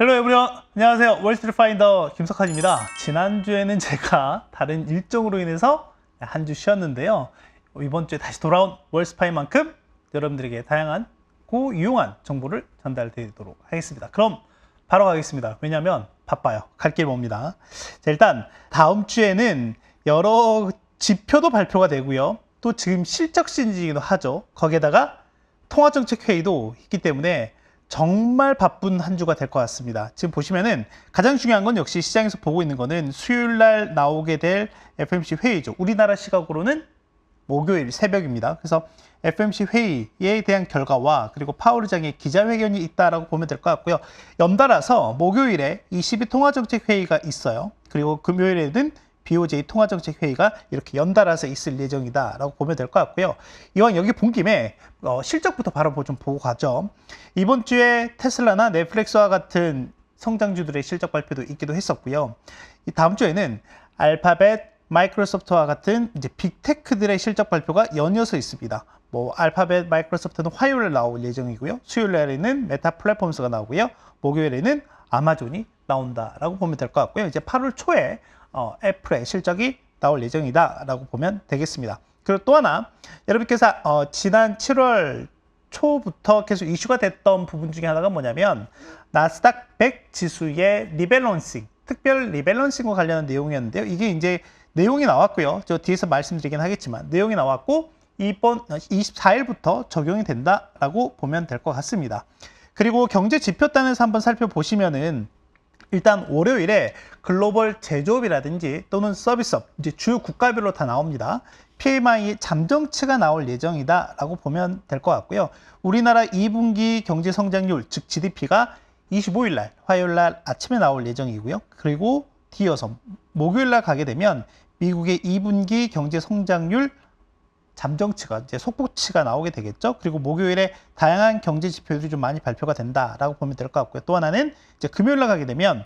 헬로 에브리원, 안녕하세요. 월스트리트 파인더 김석환입니다. 지난주에는 제가 다른 일정으로 인해서 한 주 쉬었는데요. 이번 주에 다시 돌아온 월스파인만큼 여러분들에게 다양한 유용한 정보를 전달드리도록 하겠습니다. 그럼 바로 가겠습니다. 왜냐하면 바빠요. 갈 길 멉니다. 자, 일단 다음 주에는 여러 지표도 발표가 되고요. 또 지금 실적 시즌이기도 하죠. 거기에다가 통화정책회의도 있기 때문에 정말 바쁜 한 주가 될 것 같습니다. 지금 보시면은 가장 중요한 건 역시 시장에서 보고 있는 거는 수요일 날 나오게 될 FOMC 회의죠. 우리나라 시각으로는 목요일 새벽입니다. 그래서 FOMC 회의에 대한 결과와 그리고 파월 의장의 기자회견이 있다라고 보면 될 것 같고요. 연달아서 목요일에 ECB 통화정책회의가 있어요. 그리고 금요일에는 BOJ 통화정책회의가 이렇게 연달아서 있을 예정이다라고 보면 될 것 같고요. 이왕 여기 본 김에 실적부터 바로 좀 보고 가죠. 이번 주에 테슬라나 넷플릭스와 같은 성장주들의 실적 발표도 있기도 했었고요. 이 다음 주에는 알파벳, 마이크로소프트와 같은 이제 빅테크들의 실적 발표가 연이어서 있습니다. 알파벳, 마이크로소프트는 화요일에 나올 예정이고요. 수요일 날에는 메타 플랫폼스가 나오고요. 목요일에는 아마존이 나온다라고 보면 될 것 같고요. 이제 8월 초에 애플의 실적이 나올 예정이다라고 보면 되겠습니다. 그리고 또 하나, 여러분께서 지난 7월 초부터 계속 이슈가 됐던 부분 중에 하나가 뭐냐면 나스닥 100 지수의 리밸런싱, 특별 리밸런싱과 관련한 내용이었는데요. 이게 이제 내용이 나왔고요. 저 뒤에서 말씀드리긴 하겠지만 내용이 나왔고 이번 24일부터 적용이 된다라고 보면 될 것 같습니다. 그리고 경제 지표단에서 한번 살펴보시면은 일단 월요일에 글로벌 제조업이라든지 또는 서비스업, 이제 주요 국가별로 다 나옵니다. PMI 잠정치가 나올 예정이다라고 보면 될 것 같고요. 우리나라 2분기 경제 성장률, 즉 GDP가 25일 날, 화요일 날 아침에 나올 예정이고요. 그리고 뒤이어서 목요일 날 가게 되면 미국의 2분기 경제 성장률 잠정치가 이제 속보치가 나오게 되겠죠. 그리고 목요일에 다양한 경제 지표들이 좀 많이 발표가 된다라고 보면 될 것 같고요. 또 하나는 이제 금요일 날 가게 되면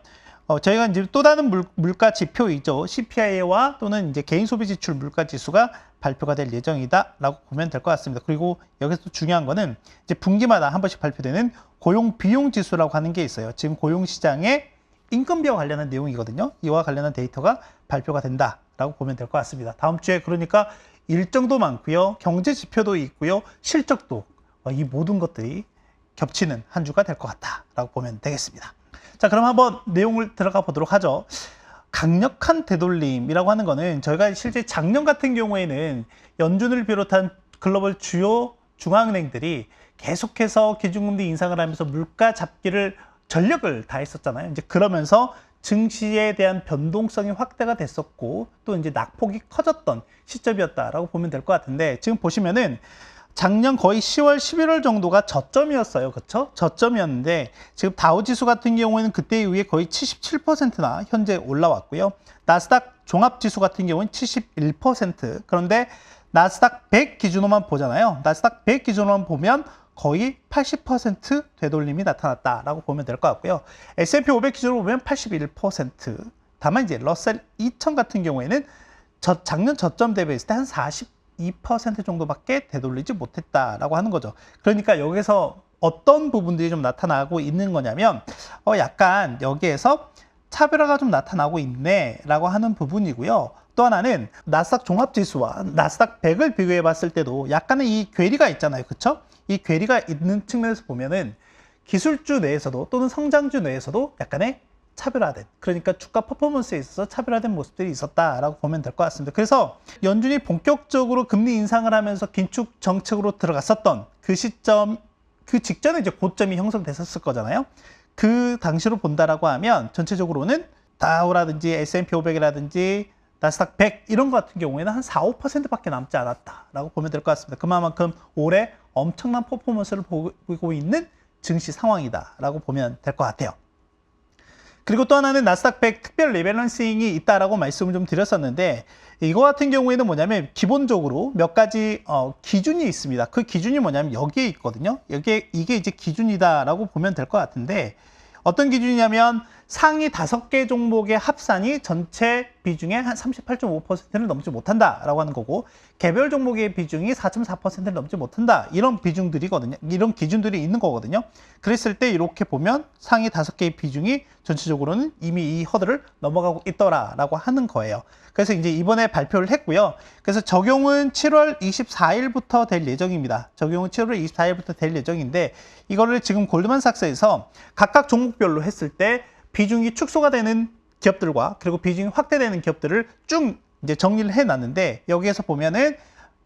저희가 이제 또 다른 물가 지표이죠. CPI와 또는 이제 개인 소비 지출 물가 지수가 발표가 될 예정이다라고 보면 될 것 같습니다. 그리고 여기서 또 중요한 거는 이제 분기마다 한 번씩 발표되는 고용 비용 지수라고 하는 게 있어요. 지금 고용 시장에 임금비와 관련한 내용이거든요. 이와 관련한 데이터가 발표가 된다라고 보면 될 것 같습니다. 다음 주에 그러니까 일정도 많고요. 경제 지표도 있고요. 실적도 이 모든 것들이 겹치는 한 주가 될 것 같다라고 보면 되겠습니다. 자, 그럼 한번 내용을 들어가 보도록 하죠. 강력한 되돌림이라고 하는 거는 저희가 실제 작년 같은 경우에는 연준을 비롯한 글로벌 주요 중앙은행들이 계속해서 기준금리 인상을 하면서 물가 잡기를 전력을 다했었잖아요. 이제 그러면서 증시에 대한 변동성이 확대가 됐었고 또 이제 낙폭이 커졌던 시점이었다라고 보면 될 것 같은데 지금 보시면은 작년 거의 10월, 11월 정도가 저점이었어요. 그렇죠? 저점이었는데 지금 다우지수 같은 경우에는 그때에 의해 거의 77%나 현재 올라왔고요. 나스닥 종합지수 같은 경우는 71%. 그런데 나스닥 100 기준으로만 보잖아요. 나스닥 100 기준으로만 보면 거의 80% 되돌림이 나타났다라고 보면 될 것 같고요. S&P 500 기준으로 보면 81%. 다만 이제 러셀 2000 같은 경우에는 작년 저점 대비했을 때 한 42% 정도밖에 되돌리지 못했다라고 하는 거죠. 그러니까 여기서 어떤 부분들이 좀 나타나고 있는 거냐면 약간 여기에서 차별화가 좀 나타나고 있네라고 하는 부분이고요. 또 하나는 나스닥 종합지수와 나스닥 100을 비교해 봤을 때도 약간의 이 괴리가 있잖아요. 그렇죠? 이 괴리가 있는 측면에서 보면은 기술주 내에서도 또는 성장주 내에서도 약간의 차별화된, 그러니까 주가 퍼포먼스에 있어서 차별화된 모습들이 있었다라고 보면 될 것 같습니다. 그래서 연준이 본격적으로 금리 인상을 하면서 긴축 정책으로 들어갔었던 그 시점, 그 직전에 이제 고점이 형성됐었을 거잖아요. 그 당시로 본다라고 하면 전체적으로는 다우라든지 S&P 500이라든지 나스닥 100 이런 것 같은 경우에는 한 4, 5%밖에 남지 않았다라고 보면 될 것 같습니다. 그만큼 올해 엄청난 퍼포먼스를 보이고 있는 증시 상황이다라고 보면 될 것 같아요. 그리고 또 하나는 나스닥 100 특별 리밸런싱이 있다라고 말씀을 좀 드렸었는데 이거 같은 경우에는 뭐냐면 기본적으로 몇 가지 기준이 있습니다. 그 기준이 뭐냐면 여기에 있거든요. 이게 이제 기준이다라고 보면 될 것 같은데 어떤 기준이냐면 상위 5개 종목의 합산이 전체 비중의 한 38.5%를 넘지 못한다라고 하는 거고, 개별 종목의 비중이 4.4%를 넘지 못한다, 이런 비중들이거든요. 이런 기준들이 있는 거거든요. 그랬을 때 이렇게 보면 상위 5개의 비중이 전체적으로는 이미 이 허들을 넘어가고 있더라라고 하는 거예요. 그래서 이제 이번에 발표를 했고요. 그래서 적용은 7월 24일부터 될 예정입니다. 적용은 7월 24일부터 될 예정인데, 이거를 지금 골드만삭스에서 각각 종목별로 했을 때 비중이 축소가 되는 기업들과 그리고 비중이 확대되는 기업들을 쭉 이제 정리를 해놨는데, 여기에서 보면은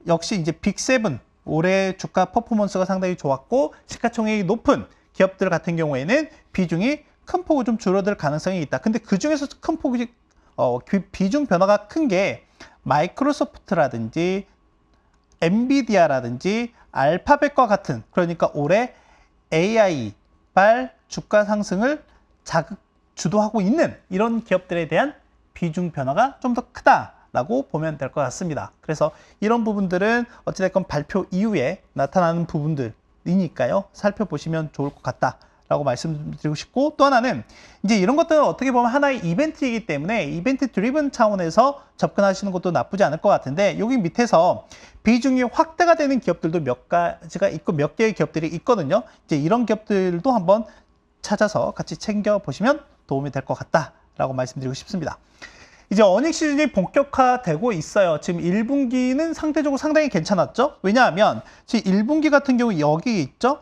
역시 이제 빅7, 올해 주가 퍼포먼스가 상당히 좋았고 시가총액이 높은 기업들 같은 경우에는 비중이 큰 폭으로 좀 줄어들 가능성이 있다. 근데 그 중에서 큰 폭이 비중 변화가 큰 게 마이크로소프트라든지 엔비디아라든지 알파벳과 같은, 그러니까 올해 AI발 주가 상승을 주도하고 있는 이런 기업들에 대한 비중 변화가 좀 더 크다라고 보면 될 것 같습니다. 그래서 이런 부분들은 어찌됐건 발표 이후에 나타나는 부분들이니까요, 살펴보시면 좋을 것 같다라고 말씀드리고 싶고, 또 하나는 이제 이런 것들은 어떻게 보면 하나의 이벤트이기 때문에 이벤트 드리븐 차원에서 접근하시는 것도 나쁘지 않을 것 같은데, 여기 밑에서 비중이 확대가 되는 기업들도 몇 가지가 있고 몇 개의 기업들이 있거든요. 이제 이런 기업들도 한번 찾아서 같이 챙겨보시면 도움이 될 것 같다라고 말씀드리고 싶습니다. 이제 어닝 시즌이 본격화되고 있어요. 지금 1분기는 상대적으로 상당히 괜찮았죠. 왜냐하면 지금 1분기 같은 경우 여기 있죠.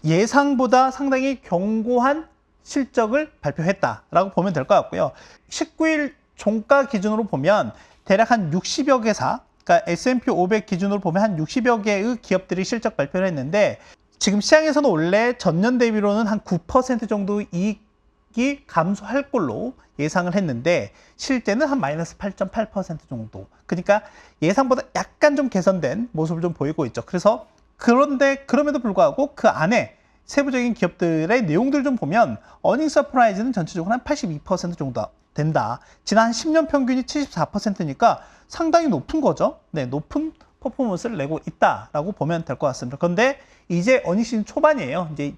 예상보다 상당히 견고한 실적을 발표했다라고 보면 될 것 같고요. 19일 종가 기준으로 보면 대략 한 60여 개사, 그러니까 S&P 500 기준으로 보면 한 60여 개의 기업들이 실적 발표를 했는데, 지금 시장에서는 원래 전년 대비로는 한 9% 정도 이익이 감소할 걸로 예상을 했는데, 실제는 한 마이너스 8.8% 정도. 그러니까 예상보다 약간 좀 개선된 모습을 좀 보이고 있죠. 그래서 그럼에도 불구하고 그 안에 세부적인 기업들의 내용들 좀 보면 어닝 서프라이즈는 전체적으로 한 82% 정도 된다. 지난 10년 평균이 74%니까 상당히 높은 거죠. 네, 높은 퍼포먼스를 내고 있다라고 보면 될 것 같습니다. 그런데 이제 어닝 시즌 초반이에요. 이제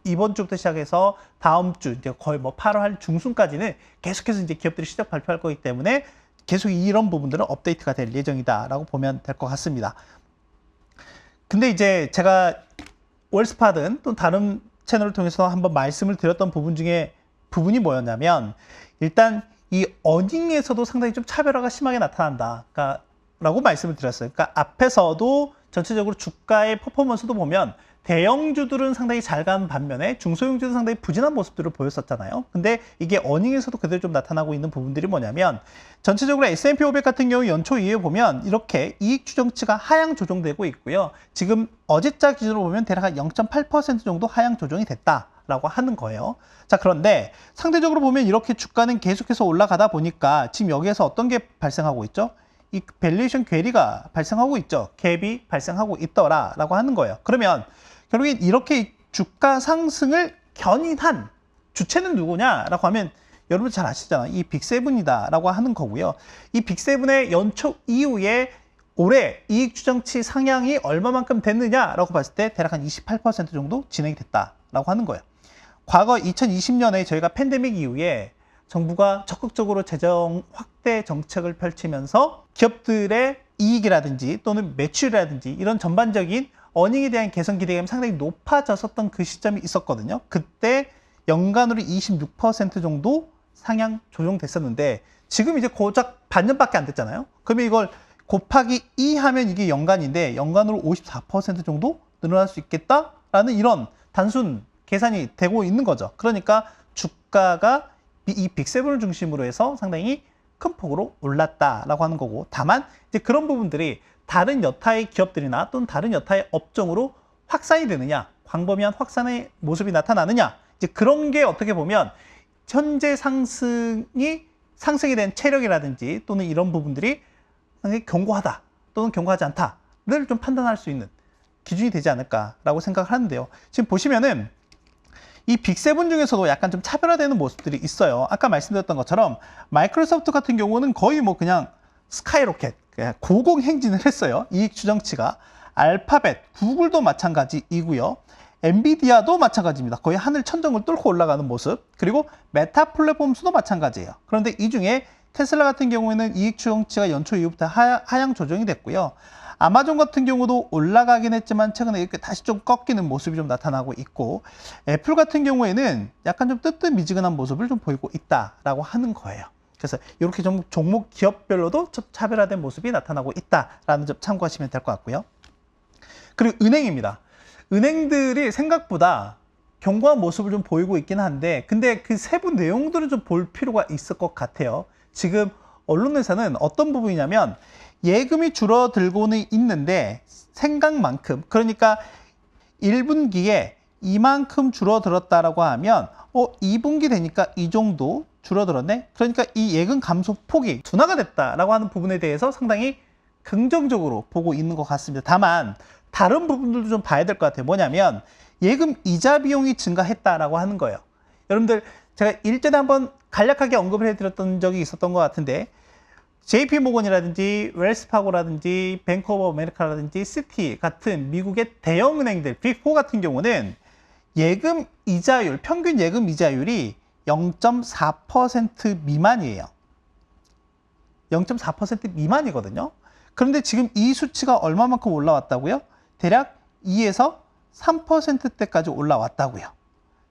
이번 주부터 시작해서 다음 주 이제 거의 뭐 8월 중순까지는 계속해서 이제 기업들이 실적 발표할 거기 때문에 계속 이런 부분들은 업데이트가 될 예정이다라고 보면 될 것 같습니다. 근데 이제 제가 월스팟은 또 다른 채널을 통해서 한번 말씀을 드렸던 부분이 뭐였냐면, 일단 이 어닝에서도 상당히 좀 차별화가 심하게 나타난다, 라고 말씀을 드렸어요. 그러니까 앞에서도 전체적으로 주가의 퍼포먼스도 보면 대형주들은 상당히 잘 가는 반면에 중소형주들은 상당히 부진한 모습들을 보였었잖아요. 근데 이게 어닝에서도 그대로 좀 나타나고 있는 부분들이 뭐냐면, 전체적으로 S&P 500 같은 경우 연초 이후에 보면 이렇게 이익 추정치가 하향 조정되고 있고요. 지금 어제자 기준으로 보면 대략 한 0.8% 정도 하향 조정이 됐다라고 하는 거예요. 자, 그런데 상대적으로 보면 이렇게 주가는 계속해서 올라가다 보니까 지금 여기에서 어떤 게 발생하고 있죠? 이 밸류에이션 괴리가 발생하고 있죠. 갭이 발생하고 있더라라고 하는 거예요. 그러면 결국에 이렇게 주가 상승을 견인한 주체는 누구냐라고 하면 여러분 잘 아시잖아요. 이 빅7이다라고 하는 거고요. 이 빅7의 연초 이후에 올해 이익 추정치 상향이 얼마만큼 됐느냐라고 봤을 때 대략 한 28% 정도 진행이 됐다라고 하는 거예요. 과거 2020년에 저희가 팬데믹 이후에 정부가 적극적으로 재정 확대 정책을 펼치면서 기업들의 이익이라든지 또는 매출이라든지 이런 전반적인 어닝에 대한 개선 기대감이 상당히 높아졌었던 그 시점이 있었거든요. 그때 연간으로 26% 정도 상향 조정됐었는데, 지금 이제 고작 반년밖에 안 됐잖아요. 그러면 이걸 곱하기 2 하면 이게 연간인데 연간으로 54% 정도 늘어날 수 있겠다라는 이런 단순 계산이 되고 있는 거죠. 그러니까 주가가 이 빅7을 중심으로 해서 상당히 큰 폭으로 올랐다라고 하는 거고, 다만 이제 그런 부분들이 다른 여타의 기업들이나 또는 다른 여타의 업종으로 확산이 되느냐, 광범위한 확산의 모습이 나타나느냐, 이제 그런 게 어떻게 보면 현재 상승이 된 체력이라든지 또는 이런 부분들이 상당히 견고하다 또는 견고하지 않다를 좀 판단할 수 있는 기준이 되지 않을까라고 생각을 하는데요. 지금 보시면은 이 빅7 중에서도 약간 좀 차별화되는 모습들이 있어요. 아까 말씀드렸던 것처럼 마이크로소프트 같은 경우는 거의 뭐 그냥 스카이로켓, 고공행진을 했어요. 이익 추정치가. 알파벳, 구글도 마찬가지이고요. 엔비디아도 마찬가지입니다. 거의 하늘 천정을 뚫고 올라가는 모습. 그리고 메타 플랫폼스도 마찬가지예요. 그런데 이 중에 테슬라 같은 경우에는 이익 추정치가 연초 이후부터 하향 조정이 됐고요. 아마존 같은 경우도 올라가긴 했지만 최근에 이렇게 다시 좀 꺾이는 모습이 좀 나타나고 있고, 애플 같은 경우에는 약간 좀 뜨뜻미지근한 모습을 좀 보이고 있다라고 하는 거예요. 그래서 이렇게 좀 종목 기업별로도 차별화된 모습이 나타나고 있다라는 점 참고하시면 될 것 같고요. 그리고 은행입니다. 은행들이 생각보다 견고한 모습을 좀 보이고 있긴 한데, 근데 그 세부 내용들을 좀 볼 필요가 있을 것 같아요. 지금 언론에서는 어떤 부분이냐면, 예금이 줄어들고는 있는데 생각만큼, 그러니까 1분기에 이만큼 줄어들었다라고 하면 2분기 되니까 이 정도 줄어들었네. 그러니까 이 예금 감소 폭이 둔화가 됐다라고 하는 부분에 대해서 상당히 긍정적으로 보고 있는 것 같습니다. 다만 다른 부분들도 좀 봐야 될 것 같아요. 뭐냐면 예금 이자 비용이 증가했다라고 하는 거예요. 여러분들 제가 일전에 한번 간략하게 언급을 해드렸던 적이 있었던 것 같은데, JP모건이라든지 웰스파고라든지 뱅크 오브 아메리카라든지 시티 같은 미국의 대형 은행들 빅4 같은 경우는 예금 이자율, 평균 예금 이자율이 0.4% 미만이에요. 0.4% 미만이거든요. 그런데 지금 이 수치가 얼마만큼 올라왔다고요? 대략 2에서 3%대까지 올라왔다고요.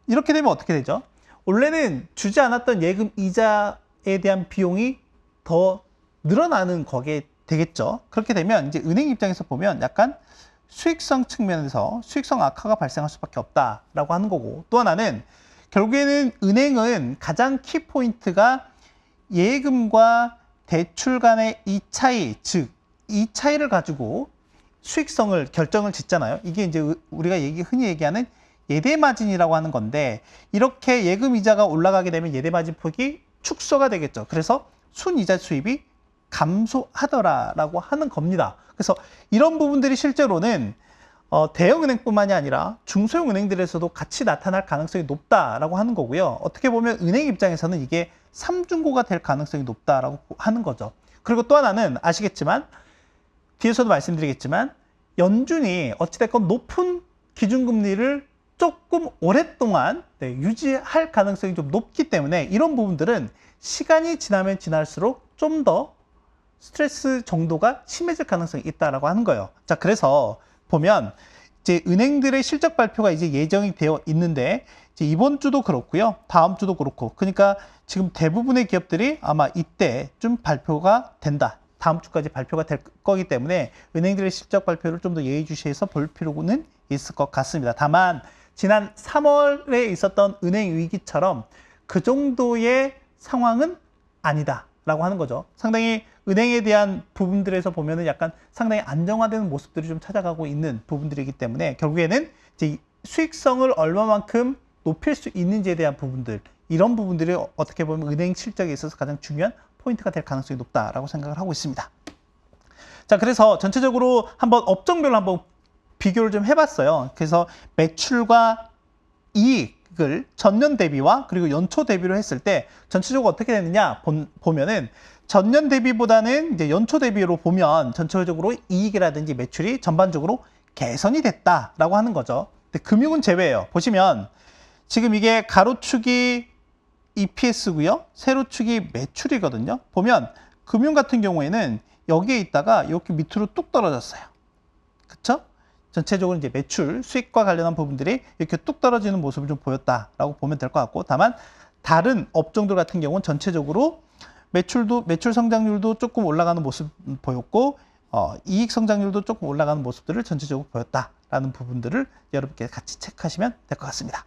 이렇게 되면 어떻게 되죠? 원래는 주지 않았던 예금 이자에 대한 비용이 더 늘어나는 거게 되겠죠. 그렇게 되면 이제 은행 입장에서 보면 약간 수익성 측면에서 수익성 악화가 발생할 수밖에 없다라고 하는 거고, 또 하나는 결국에는 은행은 가장 키포인트가 예금과 대출 간의 이 차이, 즉 이 차이를 가지고 수익성을 결정을 짓잖아요. 이게 이제 우리가 흔히 얘기하는 예대마진이라고 하는 건데, 이렇게 예금 이자가 올라가게 되면 예대마진 폭이 축소가 되겠죠. 그래서 순이자 수입이 감소하더라라고 하는 겁니다. 그래서 이런 부분들이 실제로는 대형은행뿐만이 아니라 중소형 은행들에서도 같이 나타날 가능성이 높다라고 하는 거고요. 어떻게 보면 은행 입장에서는 이게 삼중고가 될 가능성이 높다라고 하는 거죠. 그리고 또 하나는 아시겠지만, 뒤에서도 말씀드리겠지만, 연준이 어찌됐건 높은 기준금리를 조금 오랫동안 유지할 가능성이 좀 높기 때문에 이런 부분들은 시간이 지나면 지날수록 좀 더 스트레스 정도가 심해질 가능성이 있다라고 하는 거예요. 자, 그래서 보면 이제 은행들의 실적 발표가 이제 예정이 되어 있는데, 이제 이번 주도 그렇고요, 다음 주도 그렇고, 그러니까 지금 대부분의 기업들이 아마 이때쯤 발표가 된다, 다음 주까지 발표가 될 거기 때문에 은행들의 실적 발표를 좀 더 예의주시해서 볼 필요는 있을 것 같습니다. 다만 지난 3월에 있었던 은행 위기처럼 그 정도의 상황은 아니다 라고 하는 거죠. 상당히 은행에 대한 부분들에서 보면은 약간 상당히 안정화되는 모습들이 좀 찾아가고 있는 부분들이기 때문에, 결국에는 이제 수익성을 얼마만큼 높일 수 있는지에 대한 부분들, 이런 부분들이 어떻게 보면 은행 실적에 있어서 가장 중요한 포인트가 될 가능성이 높다라고 생각을 하고 있습니다. 자, 그래서 전체적으로 한번 업종별로 한번 비교를 좀 해봤어요. 그래서 매출과 이익을 전년 대비와 그리고 연초 대비로 했을 때 전체적으로 어떻게 되느냐 보면은, 전년 대비보다는 이제 연초 대비로 보면 전체적으로 이익이라든지 매출이 전반적으로 개선이 됐다라고 하는 거죠. 근데 금융은 제외예요. 보시면 지금 이게 가로축이 EPS고요, 세로축이 매출이거든요. 보면 금융 같은 경우에는 여기에 있다가 이렇게 밑으로 뚝 떨어졌어요. 그쵸? 전체적으로 이제 매출, 수익과 관련한 부분들이 이렇게 뚝 떨어지는 모습을 좀 보였다라고 보면 될 것 같고, 다만 다른 업종들 같은 경우는 전체적으로 매출 성장률도 조금 올라가는 모습 보였고, 이익 성장률도 조금 올라가는 모습들을 전체적으로 보였다라는 부분들을 여러분께 같이 체크하시면 될 것 같습니다.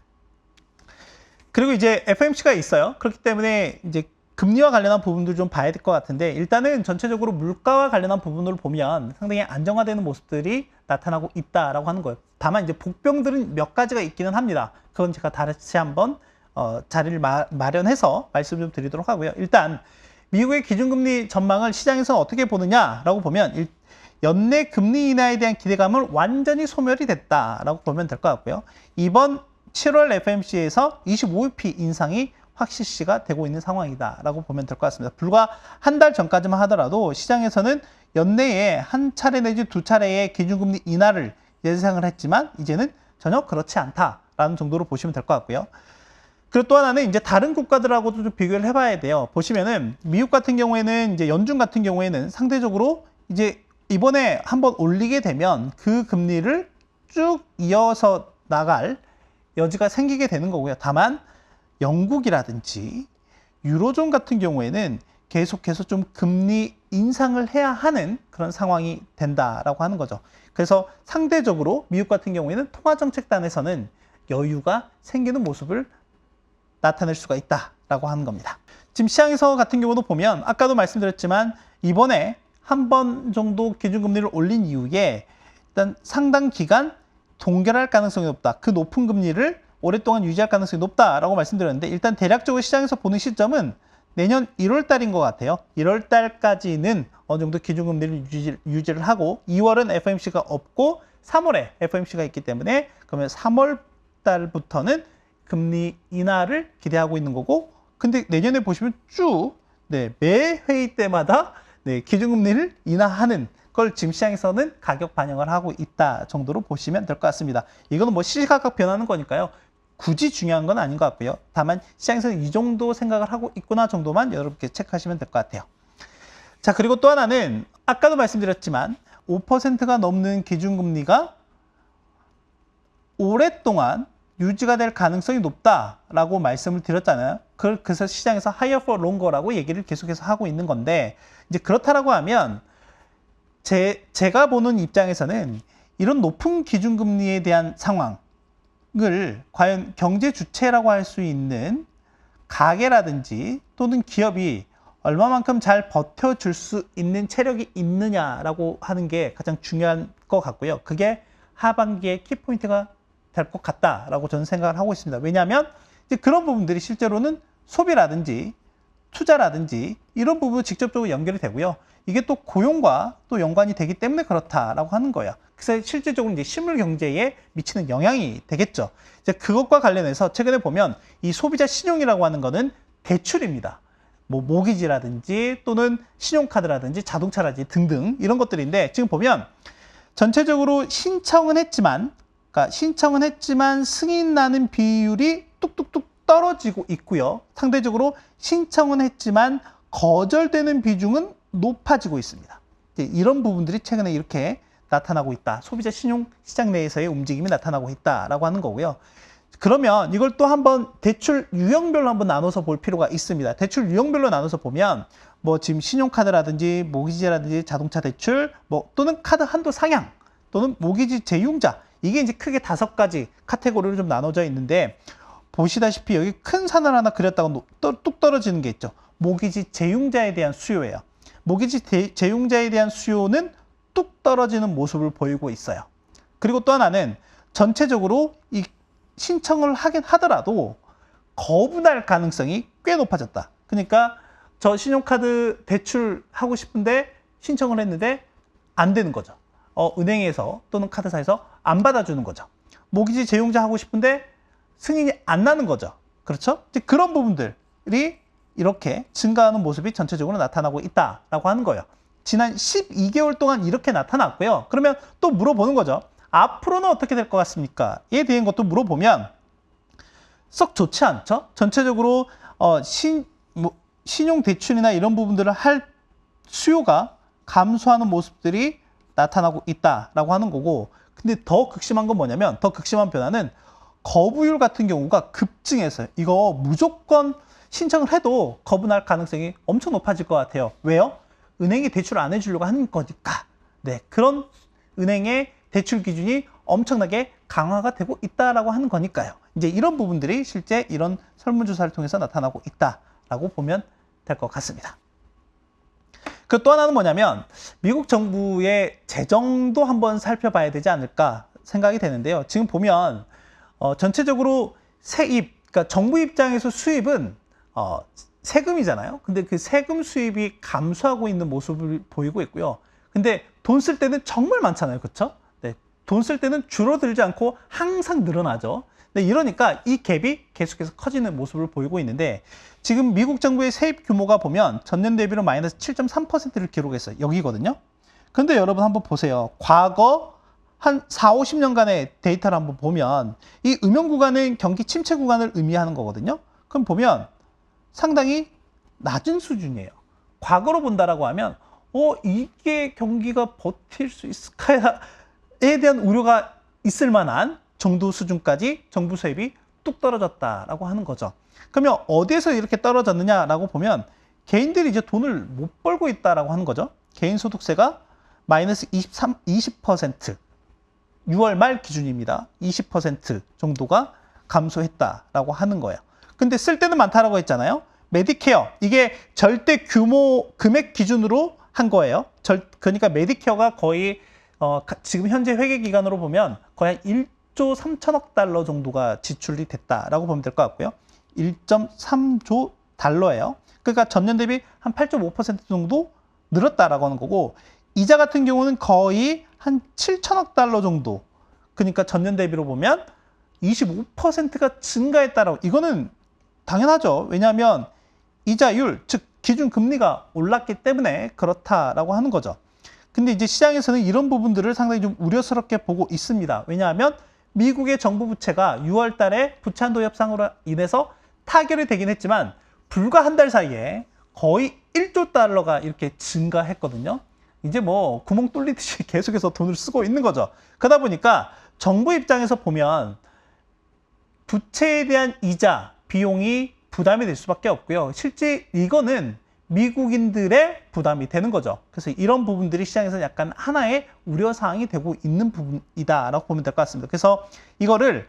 그리고 이제 FOMC가 있어요. 그렇기 때문에 이제 금리와 관련한 부분들 좀 봐야 될 것 같은데, 일단은 전체적으로 물가와 관련한 부분을 보면 상당히 안정화되는 모습들이 나타나고 있다라고 하는 거예요. 다만 이제 복병들은 몇 가지가 있기는 합니다. 그건 제가 다시 한번 자리를 마련해서 말씀 좀 드리도록 하고요. 일단 미국의 기준금리 전망을 시장에서 어떻게 보느냐라고 보면, 연내 금리 인하에 대한 기대감은 완전히 소멸이 됐다라고 보면 될 것 같고요. 이번 7월 FOMC에서 25bp 인상이 확실시가 되고 있는 상황이다라고 보면 될 것 같습니다. 불과 한 달 전까지만 하더라도 시장에서는 연내에 한 차례 내지 두 차례의 기준금리 인하를 예상을 했지만, 이제는 전혀 그렇지 않다라는 정도로 보시면 될 것 같고요. 그리고 또 하나는 이제 다른 국가들하고도 좀 비교를 해봐야 돼요. 보시면은 미국 같은 경우에는 이제 연준 같은 경우에는 상대적으로 이제 이번에 한번 올리게 되면 그 금리를 쭉 이어서 나갈 여지가 생기게 되는 거고요. 다만 영국이라든지 유로존 같은 경우에는 계속해서 좀 금리 인상을 해야 하는 그런 상황이 된다라고 하는 거죠. 그래서 상대적으로 미국 같은 경우에는 통화정책단에서는 여유가 생기는 모습을 나타낼 수가 있다라고 하는 겁니다. 지금 시장에서 같은 경우도 보면 아까도 말씀드렸지만 이번에 한 번 정도 기준금리를 올린 이후에 일단 상당 기간 동결할 가능성이 높다. 그 높은 금리를 오랫동안 유지할 가능성이 높다라고 말씀드렸는데 일단 대략적으로 시장에서 보는 시점은 내년 1월 달인 것 같아요. 1월 달까지는 어느 정도 기준금리를 유지를 하고 2월은 FOMC가 없고 3월에 FOMC가 있기 때문에 그러면 3월 달부터는 금리 인하를 기대하고 있는 거고 근데 내년에 보시면 쭉 매 회의 때마다 기준금리를 인하하는 걸 지금 시장에서는 가격 반영을 하고 있다 정도로 보시면 될 것 같습니다. 이거는 뭐 시시각각 변하는 거니까요. 굳이 중요한 건 아닌 것 같고요. 다만 시장에서는 이 정도 생각을 하고 있구나 정도만 여러분께 체크하시면 될 것 같아요. 자, 그리고 또 하나는 아까도 말씀드렸지만 5%가 넘는 기준금리가 오랫동안 유지가 될 가능성이 높다라고 말씀을 드렸잖아요. 그래서 시장에서 higher for longer라고 얘기를 계속해서 하고 있는 건데 이제 그렇다라고 하면 제가 보는 입장에서는 이런 높은 기준금리에 대한 상황을 과연 경제 주체라고 할 수 있는 가계라든지 또는 기업이 얼마만큼 잘 버텨줄 수 있는 체력이 있느냐라고 하는 게 가장 중요한 것 같고요. 그게 하반기의 키포인트가 될 것 같다라고 저는 생각을 하고 있습니다. 왜냐하면 이제 그런 부분들이 실제로는 소비라든지 투자라든지 이런 부분도 직접적으로 연결이 되고요. 이게 또 고용과 또 연관이 되기 때문에 그렇다라고 하는 거예요. 그래서 실질적으로 이제 실물 경제에 미치는 영향이 되겠죠. 이제 그것과 관련해서 최근에 보면 이 소비자 신용이라고 하는 거는 대출입니다. 뭐 모기지라든지 또는 신용카드라든지 자동차라든지 등등 이런 것들인데 지금 보면 전체적으로 신청은 했지만 승인 나는 비율이 뚝뚝뚝 떨어지고 있고요. 상대적으로 신청은 했지만 거절되는 비중은 높아지고 있습니다. 이런 부분들이 최근에 이렇게 나타나고 있다. 소비자 신용 시장 내에서의 움직임이 나타나고 있다라고 하는 거고요. 그러면 이걸 또 한번 대출 유형별로 한번 나눠서 볼 필요가 있습니다. 대출 유형별로 나눠서 보면 뭐 지금 신용카드라든지 모기지라든지 자동차 대출 뭐 또는 카드 한도 상향 또는 모기지 제휴자 이게 이제 크게 5가지 카테고리로 좀 나눠져 있는데 보시다시피 여기 큰 산을 하나 그렸다가 뚝 떨어지는 게 있죠. 모기지 제휴자에 대한 수요예요. 모기지 제휴자에 대한 수요는 뚝 떨어지는 모습을 보이고 있어요. 그리고 또 하나는 전체적으로 이 신청을 하긴 하더라도 거부날 가능성이 꽤 높아졌다. 그러니까 저 신용카드 대출 하고 싶은데 신청을 했는데 안 되는 거죠. 은행에서 또는 카드사에서 안 받아주는 거죠. 모기지 제휴자 하고 싶은데 승인이 안 나는 거죠. 그렇죠? 이제 그런 부분들이 이렇게 증가하는 모습이 전체적으로 나타나고 있다라고 하는 거예요. 지난 12개월 동안 이렇게 나타났고요. 그러면 또 물어보는 거죠. 앞으로는 어떻게 될 것 같습니까? 에 대한 것도 물어보면 썩 좋지 않죠? 전체적으로 신용대출이나 이런 부분들을 할 수요가 감소하는 모습들이 나타나고 있다라고 하는 거고 근데 더 극심한 건 뭐냐면 더 극심한 변화는 거부율 같은 경우가 급증해서 이거 무조건 신청을 해도 거부날 가능성이 엄청 높아질 것 같아요. 왜요? 은행이 대출을 안 해주려고 하는 거니까. 그런 은행의 대출 기준이 엄청나게 강화가 되고 있다라고 하는 거니까요. 이제 이런 부분들이 실제 이런 설문조사를 통해서 나타나고 있다라고 보면 될 것 같습니다. 그 또 하나는 뭐냐면 미국 정부의 재정도 한번 살펴봐야 되지 않을까 생각이 되는데요. 지금 보면 전체적으로 그러니까 정부 입장에서 수입은 세금이잖아요. 근데 그 세금 수입이 감소하고 있는 모습을 보이고 있고요. 근데 돈 쓸 때는 정말 많잖아요. 그렇죠? 돈 쓸 때는 줄어들지 않고 항상 늘어나죠. 이러니까 이 갭이 계속해서 커지는 모습을 보이고 있는데 지금 미국 정부의 세입 규모가 보면 전년 대비로 마이너스 7.3%를 기록했어요. 여기거든요. 근데 여러분 한번 보세요. 과거 한 4, 50년간의 데이터를 한번 보면 이 음영 구간은 경기 침체 구간을 의미하는 거거든요. 그럼 보면 상당히 낮은 수준이에요. 과거로 본다라고 하면 이게 경기가 버틸 수 있을까에 대한 우려가 있을 만한 정도 수준까지 정부 수입이 뚝 떨어졌다라고 하는 거죠. 그러면 어디에서 이렇게 떨어졌느냐라고 보면 개인들이 이제 돈을 못 벌고 있다라고 하는 거죠. 개인 소득세가 마이너스 20% 6월 말 기준입니다. 20% 정도가 감소했다라고 하는 거예요. 근데 쓸 때는 많다라고 했잖아요. 메디케어, 이게 절대 규모 금액 기준으로 한 거예요. 그러니까 메디케어가 거의 지금 현재 회계 기간으로 보면 거의 한 1조 3천억 달러 정도가 지출이 됐다라고 보면 될 것 같고요. 1.3조 달러예요. 그러니까 전년 대비 한 8.5% 정도 늘었다라고 하는 거고, 이자 같은 경우는 거의 한 7천억 달러 정도. 그러니까 전년 대비로 보면 25%가 증가했다라고. 이거는 당연하죠. 왜냐하면 이자율, 즉 기준 금리가 올랐기 때문에 그렇다라고 하는 거죠. 근데 이제 시장에서는 이런 부분들을 상당히 좀 우려스럽게 보고 있습니다. 왜냐하면 미국의 정부 부채가 6월 달에 부채 한도 협상으로 인해서 타결이 되긴 했지만 불과 한 달 사이에 거의 1조 달러가 이렇게 증가했거든요. 이제 뭐 구멍 뚫리듯이 계속해서 돈을 쓰고 있는 거죠. 그러다 보니까 정부 입장에서 보면 부채에 대한 이자, 비용이 부담이 될 수밖에 없고요. 실제 이거는 미국인들의 부담이 되는 거죠. 그래서 이런 부분들이 시장에서 약간 하나의 우려사항이 되고 있는 부분이다라고 보면 될 것 같습니다. 그래서 이거를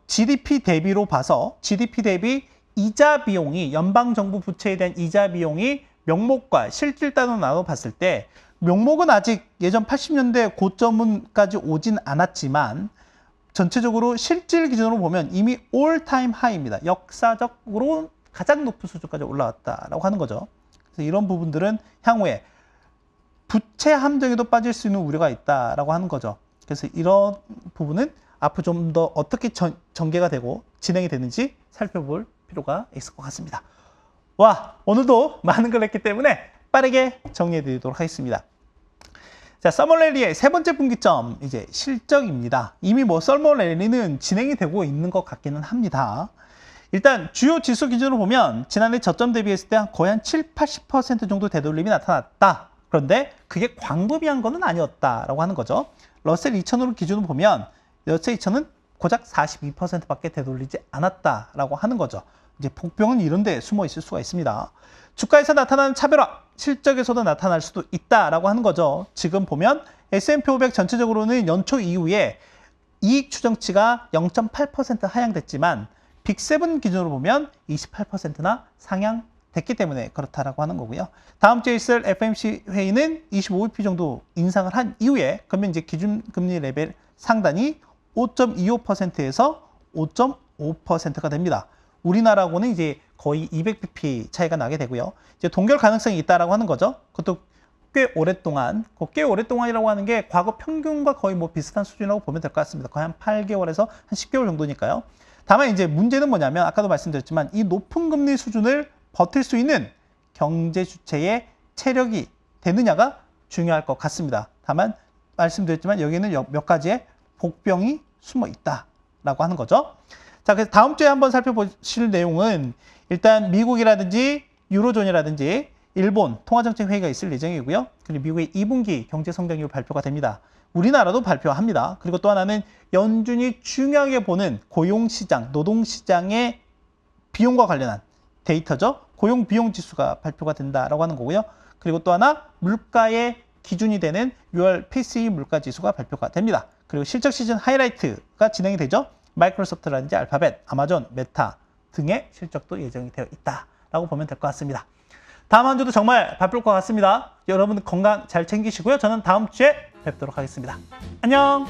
GDP 대비로 봐서 GDP 대비 이자 비용이, 연방정부 부채에 대한 이자 비용이 명목과 실질 단위로 나눠 봤을 때 명목은 아직 예전 80년대 고점까지 오진 않았지만 전체적으로 실질 기준으로 보면 이미 올타임 하이입니다. 역사적으로 가장 높은 수준까지 올라왔다라고 하는 거죠. 그래서 이런 부분들은 향후에 부채 함정에도 빠질 수 있는 우려가 있다라고 하는 거죠. 그래서 이런 부분은 앞으로 좀 더 어떻게 전개가 되고 진행이 되는지 살펴볼 필요가 있을 것 같습니다. 와, 오늘도 많은 걸 했기 때문에 빠르게 정리해 드리도록 하겠습니다. 자, 서머랠리의 세 번째 분기점, 이제 실적입니다. 이미 뭐 서머랠리는 진행이 되고 있는 것 같기는 합니다. 일단 주요 지수 기준으로 보면 지난해 저점 대비했을 때 거의 한 7, 80% 정도 되돌림이 나타났다. 그런데 그게 광범위한 거는 아니었다라고 하는 거죠. 러셀 2000으로 기준으로 보면 러셀 2000은 고작 42%밖에 되돌리지 않았다라고 하는 거죠. 이제 복병은 이런 데 숨어 있을 수가 있습니다. 주가에서 나타나는 차별화, 실적에서도 나타날 수도 있다라고 하는 거죠. 지금 보면 S&P 500 전체적으로는 연초 이후에 이익 추정치가 0.8% 하향됐지만 빅7 기준으로 보면 28%나 상향됐기 때문에 그렇다라고 하는 거고요. 다음 주에 있을 FOMC 회의는 25bp 정도 인상을 한 이후에 그러면 이제 기준금리 레벨 상단이 5.25%에서 5.5%가 됩니다. 우리나라하고는 이제 거의 200bp 차이가 나게 되고요. 이제 동결 가능성이 있다라고 하는 거죠. 그것도 꽤 오랫동안, 꽤 오랫동안이라고 하는 게 과거 평균과 거의 뭐 비슷한 수준이라고 보면 될 것 같습니다. 거의 한 8개월에서 한 10개월 정도니까요. 다만 이제 문제는 뭐냐면 아까도 말씀드렸지만 이 높은 금리 수준을 버틸 수 있는 경제 주체의 체력이 되느냐가 중요할 것 같습니다. 다만 말씀드렸지만 여기는 몇 가지의 복병이 숨어 있다라고 하는 거죠. 자, 그래서 다음 주에 한번 살펴보실 내용은 일단 미국이라든지 유로존이라든지 일본 통화정책회의가 있을 예정이고요. 그리고 미국의 2분기 경제성장률 발표가 됩니다. 우리나라도 발표합니다. 그리고 또 하나는 연준이 중요하게 보는 고용시장, 노동시장의 비용과 관련한 데이터죠. 고용비용지수가 발표가 된다라고 하는 거고요. 그리고 또 하나 물가의 기준이 되는 6월 PCE 물가지수가 발표가 됩니다. 그리고 실적 시즌 하이라이트가 진행이 되죠. 마이크로소프트라든지 알파벳, 아마존, 메타 등의 실적도 예정이 되어 있다라고 보면 될 것 같습니다. 다음 한 주도 정말 바쁠 것 같습니다. 여러분 건강 잘 챙기시고요. 저는 다음 주에 뵙도록 하겠습니다. 안녕!